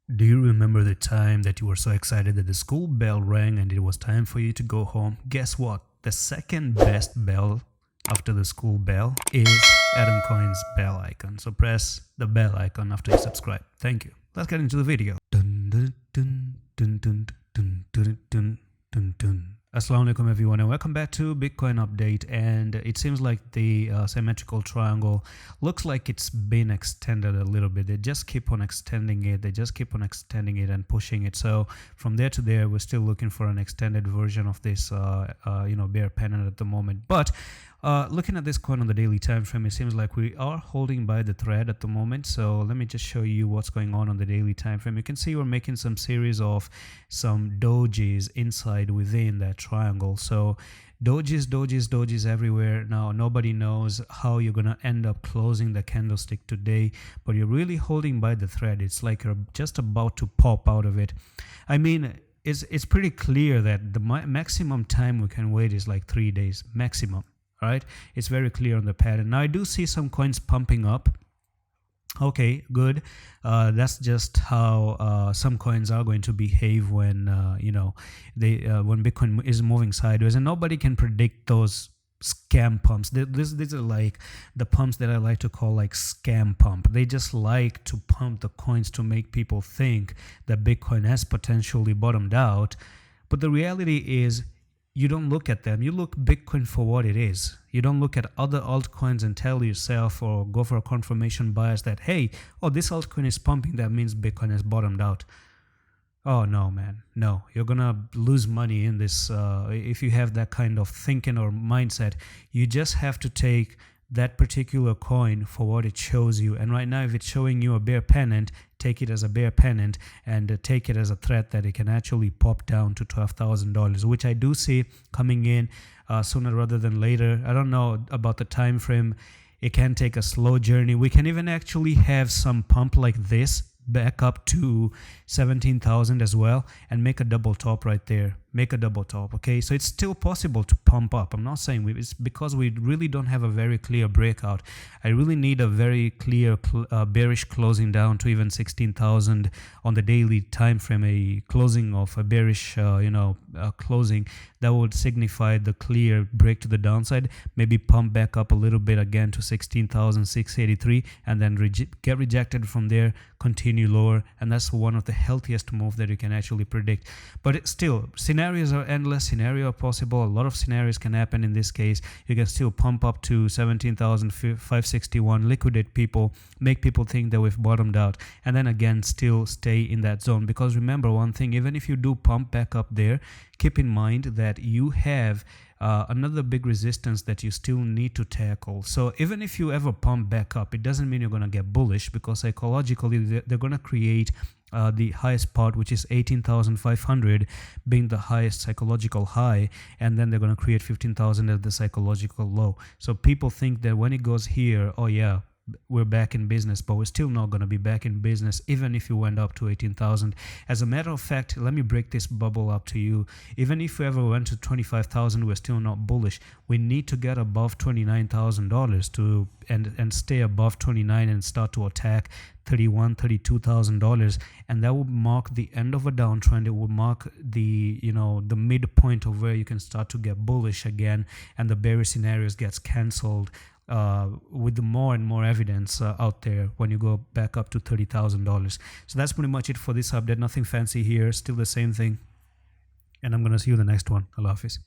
Do you remember the time that you were so excited that the school bell rang and it was time for you to go home? Guess what? The second best bell after the school bell is Adam Coin's bell icon. So press the bell icon after you subscribe. Thank you. Let's get into the video. Dun, dun, dun, dun, dun, dun, dun, dun, dun, dun. Assalamu alaikum everyone and welcome back to Bitcoin update. And it seems like the symmetrical triangle looks like it's been extended a little bit. They just keep on extending it. They just keep on extending it and pushing it. So from there to there, we're still looking for an extended version of this bear pennant at the moment. But looking at this coin on the daily time frame, it seems like we are holding by the thread at the moment. So let me just show you what's going on the daily time frame. You can see we're making some series of some dojis inside within that triangle. So dojis everywhere. Now nobody knows how you're gonna end up closing the candlestick today, but you're really holding by the thread. It's like you're just about to pop out of it. I mean, it's pretty clear that the maximum time we can wait is like 3 days maximum. Right, it's very clear on the pattern. Now I do see some coins pumping up. Okay, good. That's just how some coins are going to behave when when Bitcoin is moving sideways, and nobody can predict those scam pumps. These are like the pumps that I like to call like scam pump. They just like to pump the coins to make people think that Bitcoin has potentially bottomed out, but the reality is, you don't look at them. You look Bitcoin for what it is. You don't look at other altcoins and tell yourself or go for a confirmation bias that, hey, oh, this altcoin is pumping. That means Bitcoin has bottomed out. Oh, no, man. No, you're going to lose money in this. If you have that kind of thinking or mindset, you just have to take that particular coin for what it shows you. And right now, if it's showing you a bear pennant, take it as a bear pennant and take it as a threat that it can actually pop down to $12,000, which I do see coming in sooner rather than later. I don't know about the time frame. It can take a slow journey. We can even actually have some pump like this back up to 17,000 as well and make a double top right there. Make a double top. Okay, so it's still possible to pump up. I'm not saying it's because we really don't have a very clear breakout. I really need a very clear bearish closing down to even 16,000 on the daily time frame. A closing of a bearish closing that would signify the clear break to the downside. Maybe pump back up a little bit again to 16,683 and then get rejected from there, continue lower, and that's one of the healthiest moves that you can actually predict. But still, scenarios are endless. Scenario are possible. A lot of scenarios can happen. In this case, you can still pump up to 17,561, liquidate people, make people think that we've bottomed out, and then again still stay in that zone. Because remember one thing, even if you do pump back up there, keep in mind that you have another big resistance that you still need to tackle. So even if you ever pump back up, it doesn't mean you're going to get bullish, because psychologically they're going to create the highest part, which is 18,500 being the highest psychological high, and then they're going to create 15,000 as the psychological low. So people think that when it goes here, oh yeah, we're back in business, but we're still not going to be back in business even if you went up to 18,000. As a matter of fact, let me break this bubble up to you. Even if we ever went to 25,000, we're still not bullish. We need to get above $29,000 to and stay above 29 and start to attack $32,000, and that would mark the end of a downtrend. It would mark the the midpoint of where you can start to get bullish again, and the bearish scenarios gets cancelled with the more and more evidence out there when you go back up to $30,000. So that's pretty much it for this update. Nothing fancy here, still the same thing, and I'm gonna see you in the next one. Allah Hafiz.